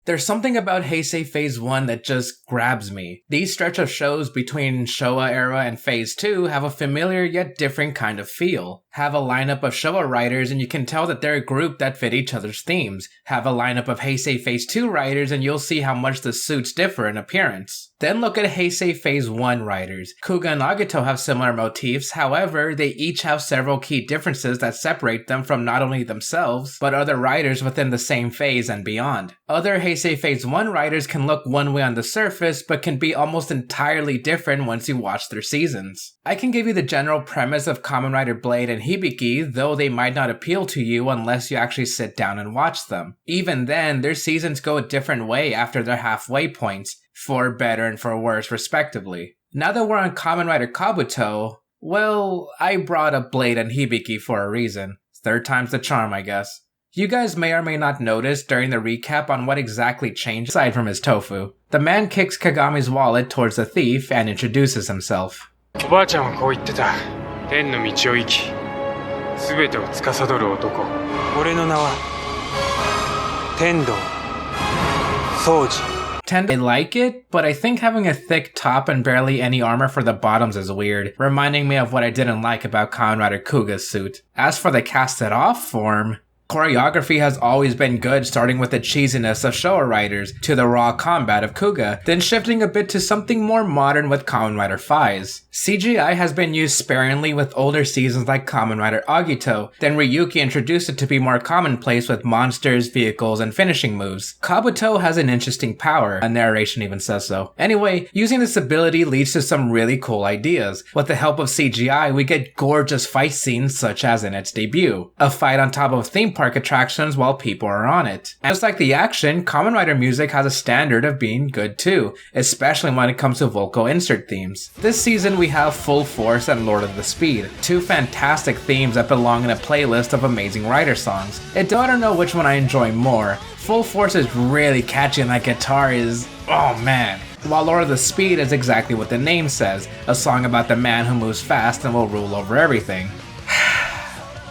There's something about Heisei Phase 1 that just grabs me. These stretch of shows between Showa era and Phase 2 have a familiar yet different kind of feel. Have a lineup of Showa writers and you can tell that they're a group that fit each other's themes. Have a lineup of Heisei Phase 2 writers and you'll see how much the suits differ in appearance. Then look at Heisei Phase 1 writers. Kuga and Agito have similar motifs, however, they each have several key differences that separate them from not only themselves, but other writers within the same phase and beyond. Other Heisei Phase 1 writers can look one way on the surface, but can be almost entirely different once you watch their seasons. I can give you the general premise of Kamen Rider Blade and Hibiki, though they might not appeal to you unless you actually sit down and watch them. Even then, their seasons go a different way after their halfway points, for better and for worse respectively. Now that we're on Kamen Rider Kabuto, well, I brought up Blade and Hibiki for a reason. Third time's the charm, I guess. You guys may or may not notice during the recap on what exactly changed aside from his tofu. The man kicks Kagami's wallet towards the thief and introduces himself. おばあちゃんはこう言ってた。天の道を生き、すべてを司る男。俺の名は天道宗司。I like it, but I think having a thick top and barely any armor for the bottoms is weird, reminding me of what I didn't like about Kamen Rider Kuga's suit. As for the casted off form, choreography has always been good, starting with the cheesiness of Showa writers to the raw combat of Kuga, then shifting a bit to something more modern with Kamen Rider Phase. CGI has been used sparingly with older seasons like Kamen Rider Agito, then Ryuki introduced it to be more commonplace with monsters, vehicles, and finishing moves. Kabuto has an interesting power, a narration even says so. Anyway, using this ability leads to some really cool ideas. With the help of CGI, we get gorgeous fight scenes such as in its debut. A fight on top of theme park attractions while people are on it. And just like the action, Kamen Rider music has a standard of being good too, especially when it comes to vocal insert themes. This season we have Full Force and Lord of the Speed, two fantastic themes that belong in a playlist of amazing Rider songs. I don't know which one I enjoy more. Full Force is really catchy and that guitar is, oh man. While Lord of the Speed is exactly what the name says, a song about the man who moves fast and will rule over everything.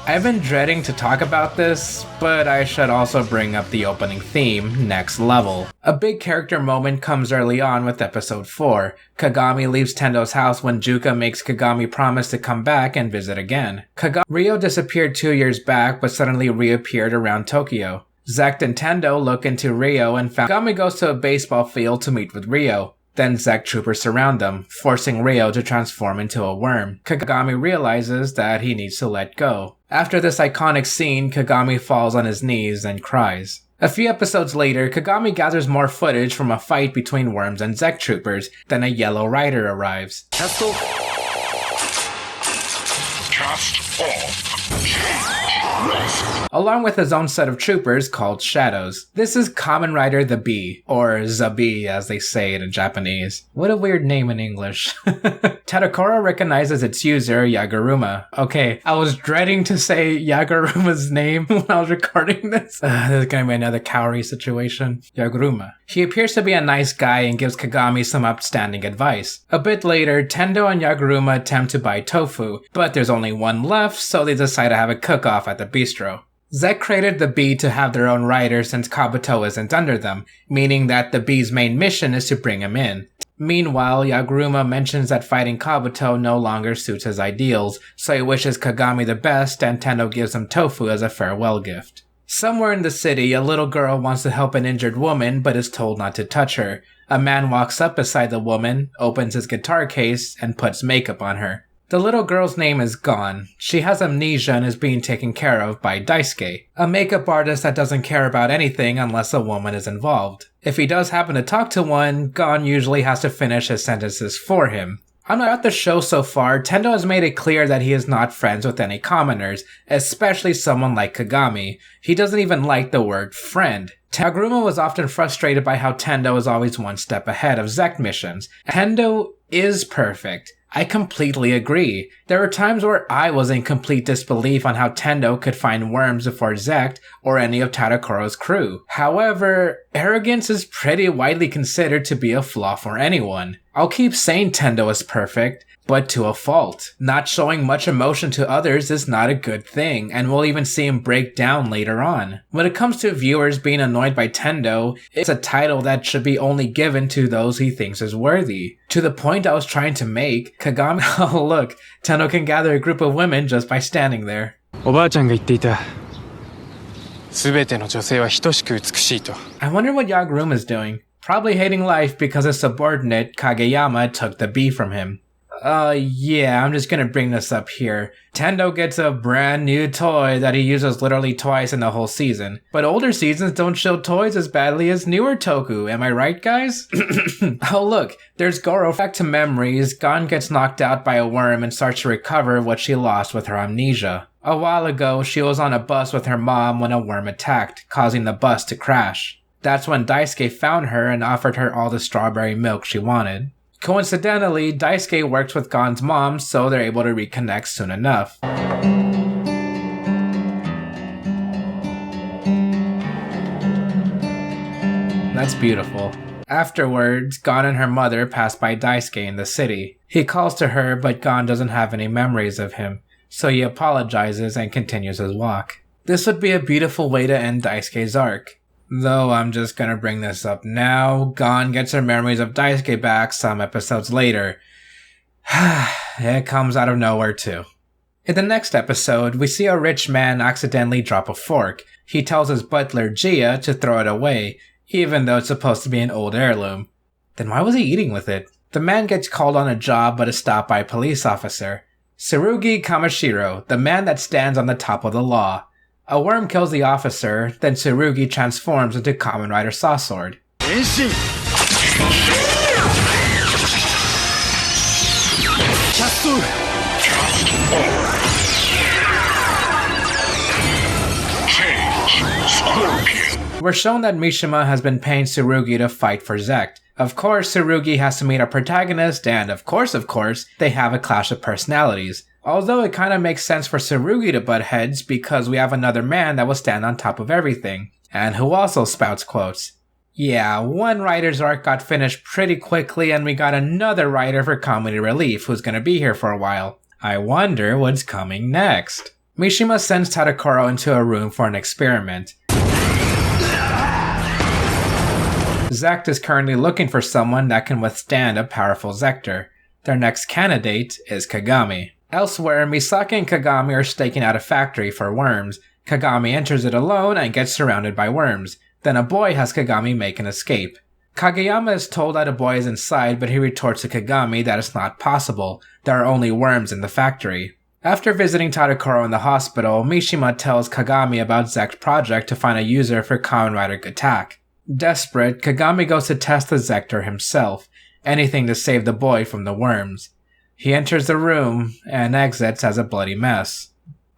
I've been dreading to talk about this, but I should also bring up the opening theme, Next Level. A big character moment comes early on with episode 4. Kagami leaves Tendou's house when Juka makes Kagami promise to come back and visit again. Ryo disappeared 2 years back, but suddenly reappeared around Tokyo. Zect and Tendou look into Ryo and Kagami goes to a baseball field to meet with Ryo. Then Zect troopers surround them, forcing Ryo to transform into a worm. Kagami realizes that he needs to let go. After this iconic scene, Kagami falls on his knees and cries. A few episodes later, Kagami gathers more footage from a fight between worms and Zect troopers. Then a yellow rider arrives. Cast off. Along with his own set of troopers called Shadows. This is Kamen Rider TheBee, or TheBee as they say it in Japanese. What a weird name in English. Tadokoro recognizes its user, Yaguruma. Okay, I was dreading to say Yaguruma's name when I was recording this. This is gonna be another Kaori situation. Yaguruma. He appears to be a nice guy and gives Kagami some upstanding advice. A bit later, Tendou and Yaguruma attempt to buy tofu, but there's only one left, so they decide to have a cook-off at the bistro. Zect created TheBee to have their own writer since Kabuto isn't under them, meaning that TheBee's main mission is to bring him in. Meanwhile, Yaguruma mentions that fighting Kabuto no longer suits his ideals, so he wishes Kagami the best and Tendou gives him tofu as a farewell gift. Somewhere in the city, a little girl wants to help an injured woman but is told not to touch her. A man walks up beside the woman, opens his guitar case, and puts makeup on her. The little girl's name is Gon. She has amnesia and is being taken care of by Daisuke, a makeup artist that doesn't care about anything unless a woman is involved. If he does happen to talk to one, Gon usually has to finish his sentences for him. Throughout the show so far, Tendou has made it clear that he is not friends with any commoners, especially someone like Kagami. He doesn't even like the word friend. Yaguruma was often frustrated by how Tendou is always one step ahead of Zect missions. Tendou is perfect. I completely agree. There were times where I was in complete disbelief on how Tendou could find worms before Zect or any of Tadokoro's crew. However, arrogance is pretty widely considered to be a flaw for anyone. I'll keep saying Tendou is perfect, but to a fault. Not showing much emotion to others is not a good thing, and we'll even see him break down later on. When it comes to viewers being annoyed by Tendou, it's a title that should be only given to those he thinks is worthy. To the point I was trying to make, Kagami, oh look, Tendou can gather a group of women just by standing there. おばあちゃんが言っていた。すべての女性は等しく美しいと。I wonder what Yaguruma is doing. Probably hating life because his subordinate, Kageyama, took the bee from him. Yeah, I'm just gonna bring this up here. Tendou gets a brand new toy that he uses literally twice in the whole season. But older seasons don't show toys as badly as newer Toku, am I right, guys? Oh look, there's Goro. Back to memories, Gon gets knocked out by a worm and starts to recover what she lost with her amnesia. A while ago, she was on a bus with her mom when a worm attacked, causing the bus to crash. That's when Daisuke found her and offered her all the strawberry milk she wanted. Coincidentally, Daisuke works with Gon's mom, so they're able to reconnect soon enough. That's beautiful. Afterwards, Gon and her mother pass by Daisuke in the city. He calls to her, but Gon doesn't have any memories of him, so he apologizes and continues his walk. This would be a beautiful way to end Daisuke's arc. Though I'm just gonna bring this up now, Gon gets her memories of Daisuke back some episodes later. It comes out of nowhere too. In the next episode, we see a rich man accidentally drop a fork. He tells his butler, Gia, to throw it away, even though it's supposed to be an old heirloom. Then why was he eating with it? The man gets called on a job but is stopped by a police officer. Tsurugi Kamashiro, the man that stands on the top of the law. A worm kills the officer, then Tsurugi transforms into Kamen Rider Sasword. We're shown that Mishima has been paying Tsurugi to fight for Zect. Of course, Tsurugi has to meet our protagonist, and of course, they have a clash of personalities. Although it kinda makes sense for Tsurugi to butt heads because we have another man that will stand on top of everything, and who also spouts quotes. Yeah, one writer's arc got finished pretty quickly and we got another writer for comedy relief who's gonna be here for a while. I wonder what's coming next. Mishima sends Tadakoro into a room for an experiment. Zect is currently looking for someone that can withstand a powerful Zector. Their next candidate is Kagami. Elsewhere, Misaki and Kagami are staking out a factory for worms. Kagami enters it alone and gets surrounded by worms. Then a boy has Kagami make an escape. Kageyama is told that a boy is inside, but he retorts to Kagami that it's not possible. There are only worms in the factory. After visiting Tadakoro in the hospital, Mishima tells Kagami about Zect's project to find a user for Kamen Rider Gattack. Desperate, Kagami goes to test the Zector himself, anything to save the boy from the worms. He enters the room and exits as a bloody mess.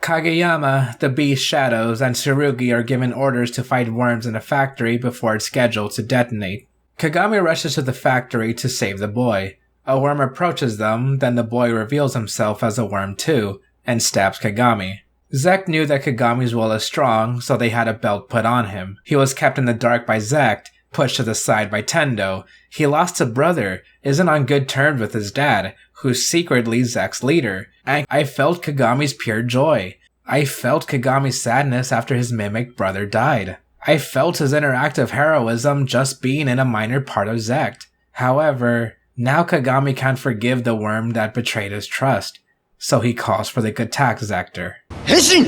Kageyama, the Beast's shadows, and Tsurugi are given orders to fight worms in a factory before it's scheduled to detonate. Kagami rushes to the factory to save the boy. A worm approaches them, then the boy reveals himself as a worm too, and stabs Kagami. Zect knew that Kagami's will is strong, so they had a belt put on him. He was kept in the dark by Zect, pushed to the side by Tendou. He lost a brother, isn't on good terms with his dad, who's secretly Zect's leader. And I felt Kagami's pure joy. I felt Kagami's sadness after his mimic brother died. I felt his interactive heroism just being in a minor part of Zect. However, now Kagami can't forgive the worm that betrayed his trust, so he calls for the Gattack Zector. Henshin!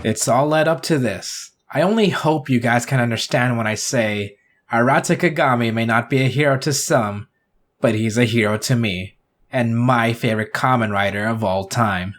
It's all led up to this. I only hope you guys can understand when I say, Arata Kagami may not be a hero to some, but he's a hero to me, and my favorite Kamen Rider of all time.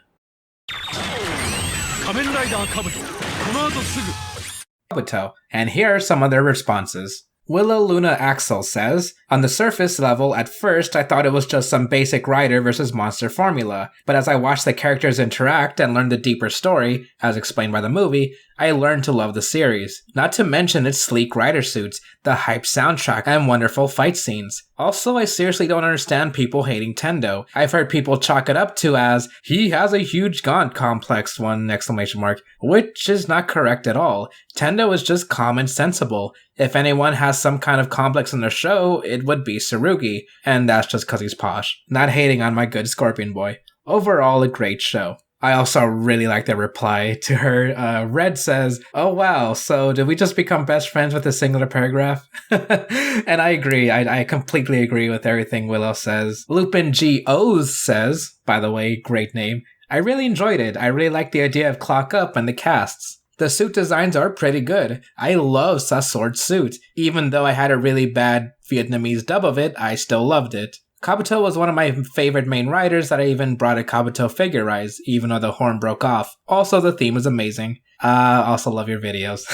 Kabuto, and here are some of their responses. Willow Luna Axel says, on the surface level, at first I thought it was just some basic rider versus monster formula, but as I watched the characters interact and learned the deeper story, as explained by the movie, I learned to love the series, not to mention its sleek rider suits, the hype soundtrack, and wonderful fight scenes. Also, I seriously don't understand people hating Tendou. I've heard people chalk it up to as, he has a huge god complex, ! Which is not correct at all. Tendou is just calm and sensible. If anyone has some kind of complex in the show, it would be Tsurugi, and that's just cause he's posh. Not hating on my good Scorpion boy. Overall, a great show. I also really like the reply to her. Red says, "Oh wow, so did we just become best friends with a singular paragraph?" And I agree. I completely agree with everything Willow says. Lupin G.O.'s says, by the way, great name, "I really enjoyed it. I really like the idea of Clock Up and the casts. The suit designs are pretty good. I love Sasword's suit. Even though I had a really bad Vietnamese dub of it, I still loved it. Kabuto was one of my favorite main riders that I even brought a Kabuto figure rise, even though the horn broke off. Also, the theme is amazing. Also love your videos."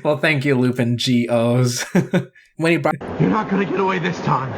Well, thank you, Lupin G.O.'s. When he brought... You're not gonna get away this time.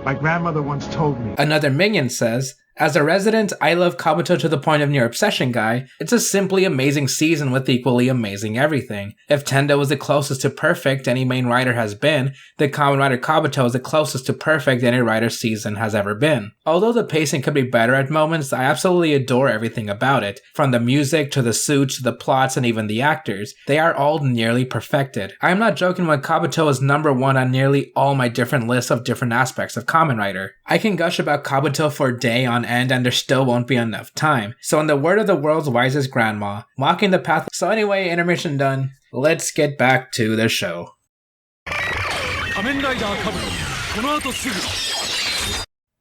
My grandmother once told me. Another minion says, "As a resident, I love Kabuto to the point of near obsession guy. It's a simply amazing season with equally amazing everything. If Tendou is the closest to perfect any main rider has been, the Kamen Rider Kabuto is the closest to perfect any rider season has ever been. Although the pacing could be better at moments, I absolutely adore everything about it. From the music, to the suits, to the plots, and even the actors. They are all nearly perfected. I am not joking when Kabuto is number one on nearly all my different lists of different aspects of Kamen Rider. I can gush about Kabuto for a day on end and there still won't be enough time. So in the word of the world's wisest grandma, walking the path." So anyway, intermission done. Let's get back to the show.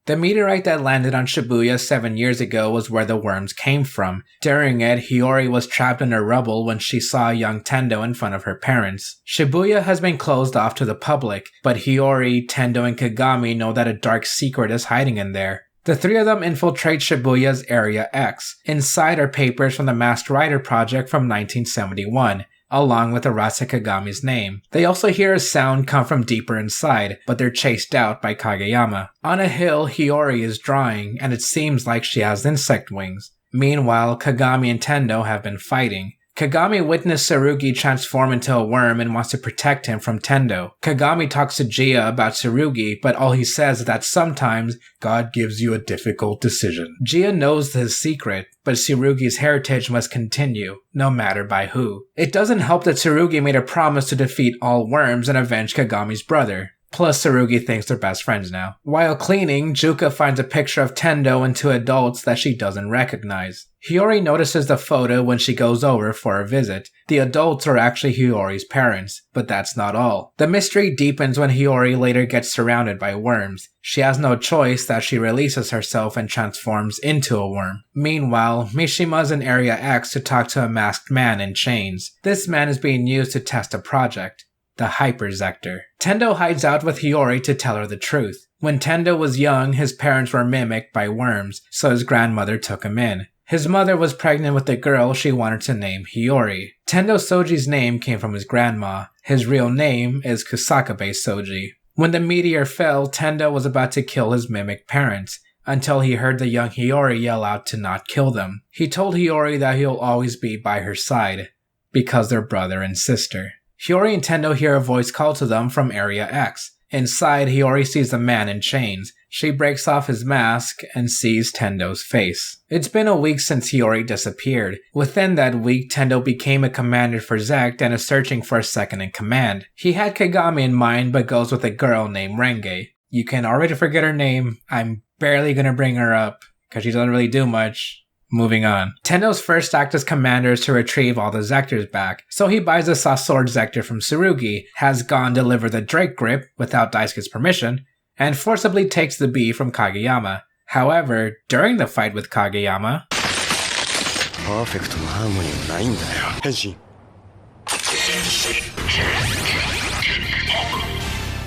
The meteorite that landed on Shibuya 7 years ago was where the worms came from. During it, Hiyori was trapped in her rubble when she saw young Tendou in front of her parents. Shibuya has been closed off to the public, but Hiyori, Tendou, and Kagami know that a dark secret is hiding in there. The three of them infiltrate Shibuya's Area X. Inside are papers from the Masked Rider project from 1971. Along with Arase Kagami's name. They also hear a sound come from deeper inside, but they're chased out by Kageyama. On a hill, Hiyori is drawing, and it seems like she has insect wings. Meanwhile, Kagami and Tendou have been fighting. Kagami witnessed Tsurugi transform into a worm and wants to protect him from Tendou. Kagami talks to Gia about Tsurugi, but all he says is that sometimes God gives you a difficult decision. Gia knows his secret, but Tsurugi's heritage must continue, no matter by who. It doesn't help that Tsurugi made a promise to defeat all worms and avenge Kagami's brother. Plus, Tsurugi thinks they're best friends now. While cleaning, Juka finds a picture of Tendou and two adults that she doesn't recognize. Hiyori notices the photo when she goes over for a visit. The adults are actually Hiyori's parents, but that's not all. The mystery deepens when Hiyori later gets surrounded by worms. She has no choice that she releases herself and transforms into a worm. Meanwhile, Mishima's in Area X to talk to a masked man in chains. This man is being used to test a project. The Hyperzector. Tendou hides out with Hiyori to tell her the truth. When Tendou was young, his parents were mimicked by worms, so his grandmother took him in. His mother was pregnant with a girl she wanted to name Hiyori. Tendou Soji's name came from his grandma. His real name is Kusakabe Soji. When the meteor fell, Tendou was about to kill his mimic parents, until he heard the young Hiyori yell out to not kill them. He told Hiyori that he'll always be by her side, because they're brother and sister. Hiyori and Tendou hear a voice call to them from Area X. Inside, Hiyori sees a man in chains. She breaks off his mask and sees Tendou's face. It's been a week since Hiyori disappeared. Within that week, Tendou became a commander for Zect and is searching for a second in command. He had Kagami in mind but goes with a girl named Renge. You can already forget her name. I'm barely gonna bring her up because she doesn't really do much. Moving on. Tendou's first act as commander is to retrieve all the Zectors back, so he buys a Sasword Zector from Tsurugi, has Gon deliver the Drake grip without Daisuke's permission, and forcibly takes the bee from Kageyama. However, during the fight with Kageyama,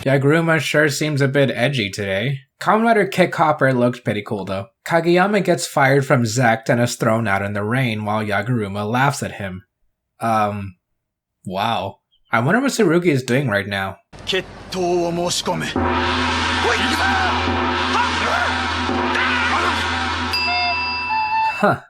Yaguruma sure seems a bit edgy today. Kamen Rider Kick Hopper looks pretty cool though. Kageyama gets fired from Zect and is thrown out in the rain while Yaguruma laughs at him. Wow. I wonder what Tsurugi is doing right now. Huh.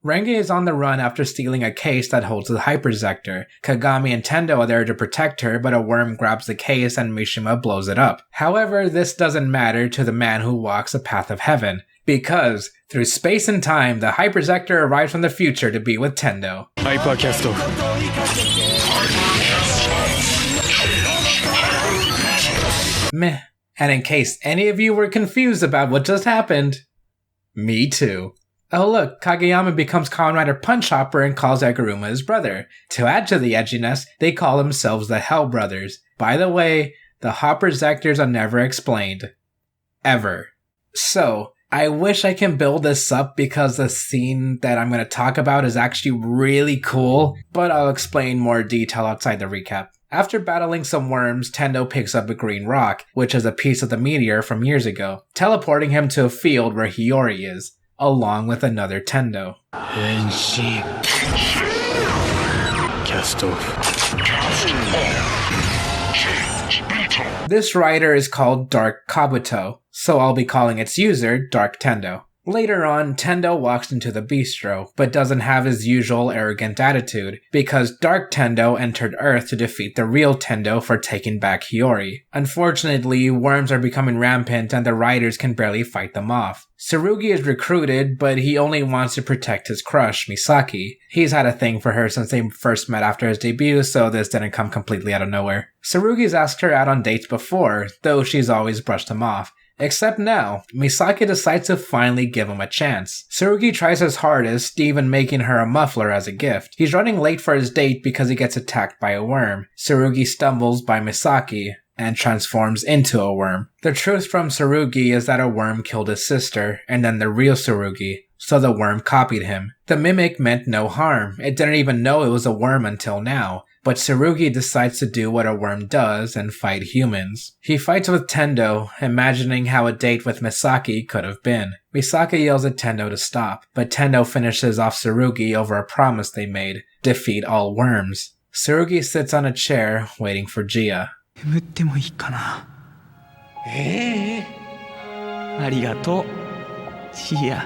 Renge is on the run after stealing a case that holds the Hyperzector. Kagami and Tendou are there to protect her, but a worm grabs the case and Mishima blows it up. However, this doesn't matter to the man who walks the path of heaven, because through space and time, the Hyperzector arrives from the future to be with Tendou. Hypercast. Meh. And in case any of you were confused about what just happened, me too. Oh look, Kageyama becomes Kamen Rider Punch Hopper and calls Eguruma his brother. To add to the edginess, they call themselves the Hell Brothers. By the way, the Hyperzectors are never explained. Ever. So, I wish I can build this up because the scene that I'm going to talk about is actually really cool, but I'll explain more detail outside the recap. After battling some worms, Tendou picks up a green rock, which is a piece of the meteor from years ago, teleporting him to a field where Hiyori is, along with another Tendou. Cast off. This rider is called Dark Kabuto, so I'll be calling its user Dark Tendou. Later on, Tendou walks into the bistro, but doesn't have his usual arrogant attitude, because Dark Tendou entered Earth to defeat the real Tendou for taking back Hiyori. Unfortunately, worms are becoming rampant and the riders can barely fight them off. Tsurugi is recruited, but he only wants to protect his crush, Misaki. He's had a thing for her since they first met after his debut, so this didn't come completely out of nowhere. Tsurugi's asked her out on dates before, though she's always brushed him off. Except now, Misaki decides to finally give him a chance. Tsurugi tries his hardest, even making her a muffler as a gift. He's running late for his date because he gets attacked by a worm. Tsurugi stumbles by Misaki and transforms into a worm. The truth from Tsurugi is that a worm killed his sister, and then the real Tsurugi, so the worm copied him. The mimic meant no harm. It didn't even know it was a worm until now. But Tsurugi decides to do what a worm does and fight humans. He fights with Tendou, imagining how a date with Misaki could have been. Misaki yells at Tendou to stop, but Tendou finishes off Tsurugi over a promise they made: defeat all worms. Tsurugi sits on a chair, waiting for Gia. 眠ってもいいかな。ありがとう、ジア。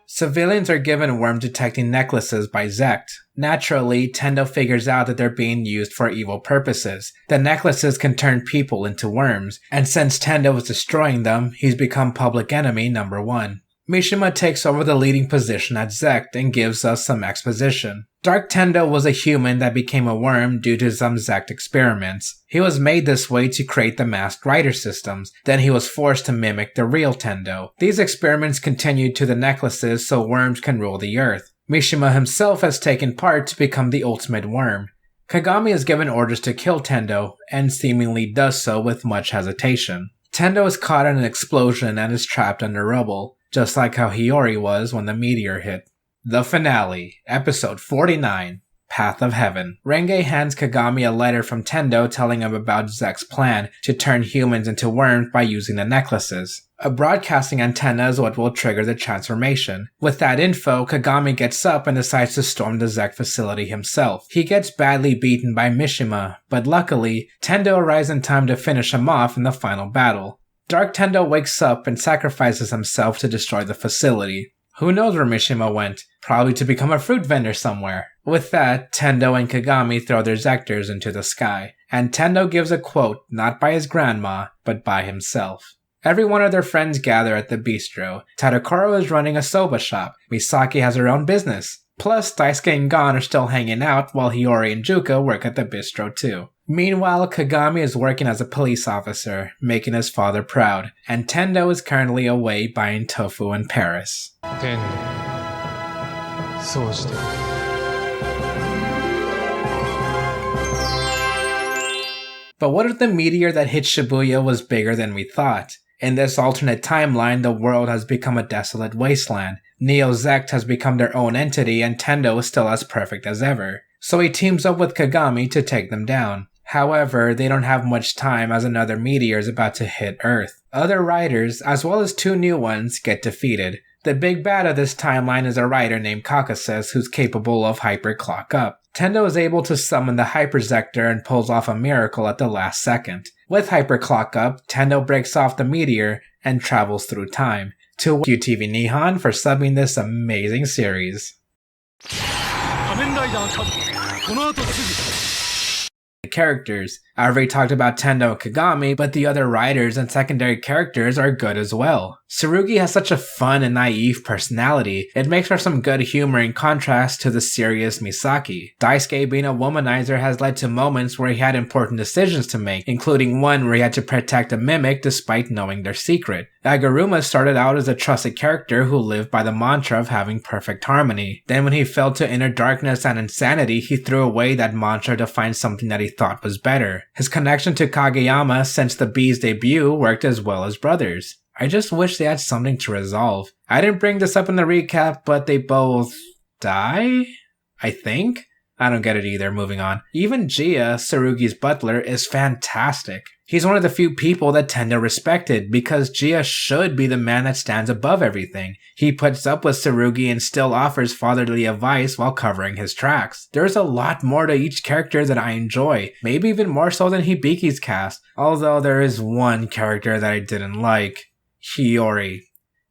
Civilians are given worm-detecting necklaces by Zect. Naturally, Tendou figures out that they're being used for evil purposes. The necklaces can turn people into worms, and since Tendou is destroying them, he's become public enemy number 1. Mishima takes over the leading position at Zect and gives us some exposition. Dark Tendou was a human that became a worm due to some Zect experiments. He was made this way to create the masked rider systems, then he was forced to mimic the real Tendou. These experiments continued to the necklaces so worms can rule the earth. Mishima himself has taken part to become the ultimate worm. Kagami is given orders to kill Tendou, and seemingly does so with much hesitation. Tendou is caught in an explosion and is trapped under rubble, just like how Hiyori was when the meteor hit. The finale, episode 49, Path of Heaven. Renge hands Kagami a letter from Tendou telling him about Zect's plan to turn humans into worms by using the necklaces. A broadcasting antenna is what will trigger the transformation. With that info, Kagami gets up and decides to storm the Zect facility himself. He gets badly beaten by Mishima, but luckily, Tendou arrives in time to finish him off in the final battle. Dark Tendou wakes up and sacrifices himself to destroy the facility. Who knows where Mishima went? Probably to become a fruit vendor somewhere. With that, Tendou and Kagami throw their Zectors into the sky, and Tendou gives a quote not by his grandma, but by himself. Every one of their friends gather at the bistro. Tadokoro is running a soba shop. Misaki has her own business. Plus, Daisuke and Gon are still hanging out while Hiyori and Juka work at the bistro too. Meanwhile, Kagami is working as a police officer, making his father proud, and Tendou is currently away buying tofu in Paris. Tendou. そうして。 But what if the meteor that hit Shibuya was bigger than we thought? In this alternate timeline, the world has become a desolate wasteland. Neo Zect has become their own entity and Tendou is still as perfect as ever. So he teams up with Kagami to take them down. However, they don't have much time as another meteor is about to hit Earth. Other riders, as well as 2 new ones, get defeated. The big bad of this timeline is a rider named Caucasus who's capable of hyper clock up. Tendou is able to summon the Hyperzector and pulls off a miracle at the last second. With hyper clock up, Tendou breaks off the meteor and travels through time. To QTV Nihon for subbing this amazing series. The characters. I already talked about Tendou and Kagami, but the other writers and secondary characters are good as well. Tsurugi has such a fun and naive personality, it makes for some good humor in contrast to the serious Misaki. Daisuke being a womanizer has led to moments where he had important decisions to make, including one where he had to protect a mimic despite knowing their secret. Aguruma started out as a trusted character who lived by the mantra of having perfect harmony. Then when he fell to inner darkness and insanity, he threw away that mantra to find something that he thought was better. His connection to Kageyama since TheBee's debut worked as well as brothers. I just wish they had something to resolve. I didn't bring this up in the recap, but they both die? I think? I don't get it either, moving on. Even Gia, Tsurugi's butler, is fantastic. He's one of the few people that Tendou respected, because Gia should be the man that stands above everything. He puts up with Tsurugi and still offers fatherly advice while covering his tracks. There's a lot more to each character that I enjoy, maybe even more so than Hibiki's cast, although there is one character that I didn't like. Hiyori.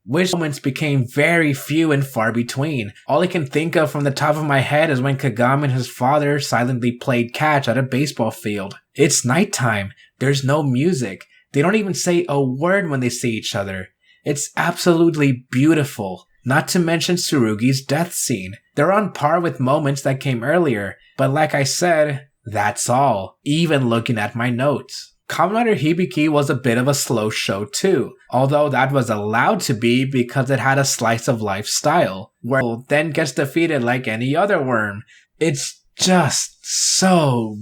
Which moments became very few and far between. All I can think of from the top of my head is when Kagami and his father silently played catch at a baseball field. It's nighttime. There's no music. They don't even say a word when they see each other. It's absolutely beautiful. Not to mention Tsurugi's death scene. They're on par with moments that came earlier, but like I said, that's all, even looking at my notes. Kamen Rider Hibiki was a bit of a slow show too, although that was allowed to be because it had a slice of life style, where it then gets defeated like any other worm. It's just so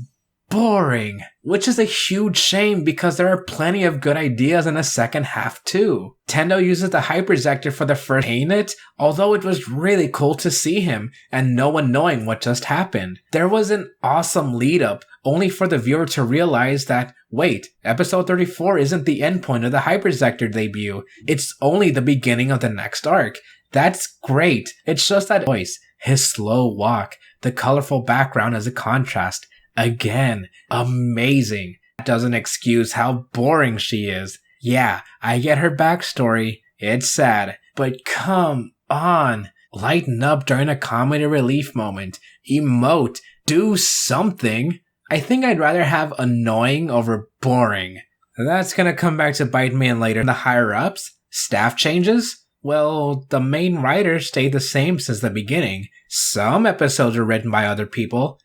boring, which is a huge shame because there are plenty of good ideas in the second half too. Tendou uses the Hyperzector for the first in it, although it was really cool to see him and no one knowing what just happened. There was an awesome lead up, only for the viewer to realize that, wait, episode 34 isn't the endpoint of the Hyperzector debut, it's only the beginning of the next arc. That's great, it's just that voice, his slow walk, the colorful background as a contrast. Again, amazing. That doesn't excuse how boring she is. Yeah, I get her backstory, it's sad, but come on. Lighten up during a comedy relief moment. Emote. Do something. I think I'd rather have annoying over boring. That's gonna come back to bite me in later. The higher-ups? Staff changes? Well, the main writer stayed the same since the beginning. Some episodes were written by other people.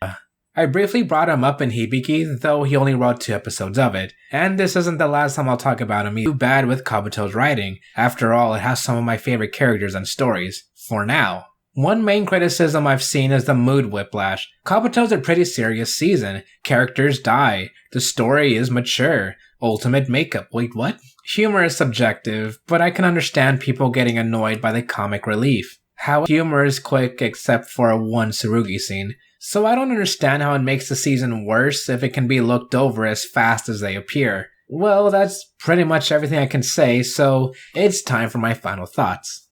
I briefly brought him up in Hibiki, though he only wrote 2 episodes of it. And this isn't the last time I'll talk about him. He's too bad with Kabuto's writing. After all, it has some of my favorite characters and stories. For now. One main criticism I've seen is the mood whiplash. Kabuto's a pretty serious season. Characters die. The story is mature. Ultimate makeup. Wait, what? Humor is subjective, but I can understand people getting annoyed by the comic relief. How humor is quick except for one Tsurugi scene. So I don't understand how it makes the season worse if it can be looked over as fast as they appear. Well, that's pretty much everything I can say, so it's time for my final thoughts.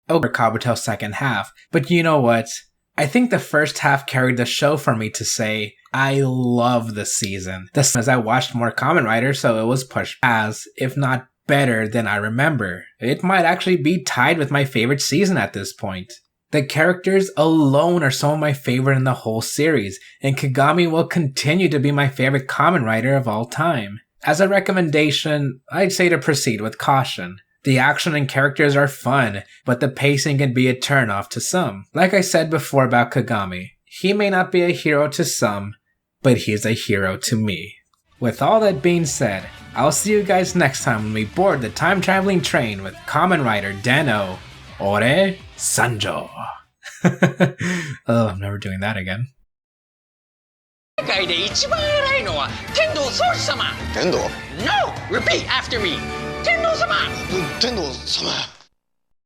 Over Kabuto's second half, but you know what? I think the first half carried the show for me to say, I love the season. As I watched more Kamen Rider, so it was pushed as, if not better than I remember. It might actually be tied with my favorite season at this point. The characters alone are some of my favorite in the whole series, and Kagami will continue to be my favorite Kamen Rider of all time. As a recommendation, I'd say to proceed with caution. The action and characters are fun, but the pacing can be a turnoff to some. Like I said before about Kagami, he may not be a hero to some, but he's a hero to me. With all that being said, I'll see you guys next time when we board the time-traveling train with Kamen Rider Den-O, Ore Sanjo. Oh, I'm never doing that again. 世界で一番偉いのは天道宗師様。天道 ?No! Repeat after me! 天道様。天道様。